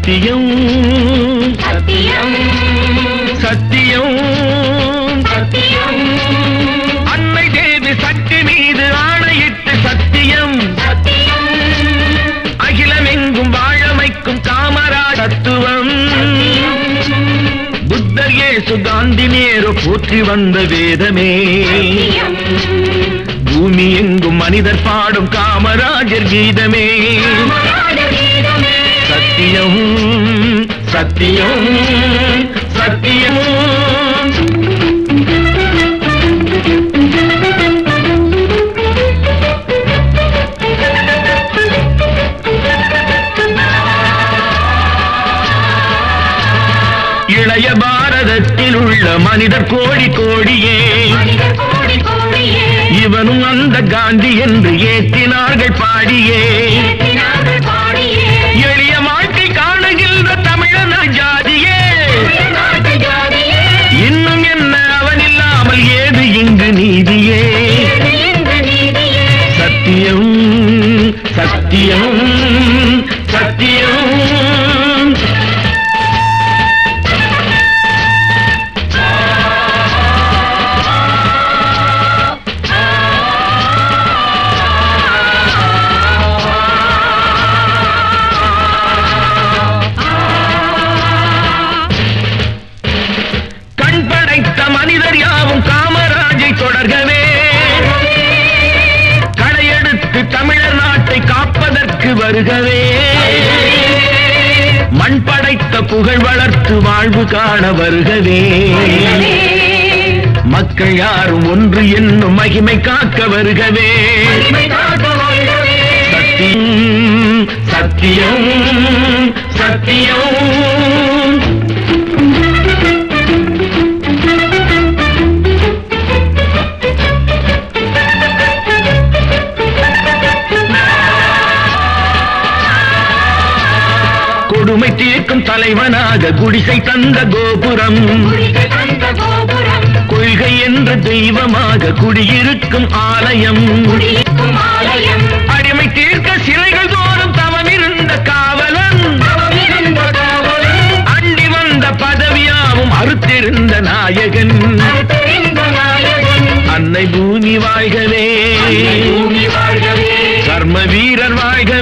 சத்தியம் சத்தியம் சத்தியம் சத்தியம் அன்னை தேவி சக்தி மீது ஆணையிட்டு சத்தியம் சத்தியம் அகிலமெங்கும் வாழமைக்கும் காமராஜ் தத்துவம் புத்தர் இயேசு காந்தி நேரு போற்றி வந்த வேதமே பூமி எங்கும் மனிதர் பாடும் காமராஜர் கீதமே சத்தியம் சத்தியம் சத்தியம் இளைய பாரதத்தில் உள்ள மனிதர் கோடி கோடியே இவனும் அந்த காந்தி என்று ஏற்றினார்கள் பாடியே எளிய வாழ்க்கை காணுகின்ற தமிழன ஜாதியே இன்னும் என்ன அவன் இல்லாமல் ஏது இங்கு நீதியே சத்தியம் சத்தியம் சத்தியம் மனிதர் யாவும் காமராஜை தொடர்கவே களையெடுத்து தமிழர் நாட்டை காப்பதற்கு வருகவே மண் படைத்த புகழ் வளர்த்து வாழ்வு காண வருகவே மக்கள் யாரும் ஒன்று என்னும் மகிமை காக்க வருகவே சத்தியம் சத்தியம் சத்தியம் கொடுமை தீர்க்கும் தலைவனாக குடிசை தந்த கோபுரம் கொள்கை என்ற தெய்வமாக குடியிருக்கும் ஆலயம் அடிமை தீர்க்க சிறைகள் தோறும் தவமிருந்த காவலன் அண்டி வந்த பதவியாவும் அறுத்திருந்த நாயகன் அன்னை பூமி வாழ்கவே கர்ம வீரர் வாழ்க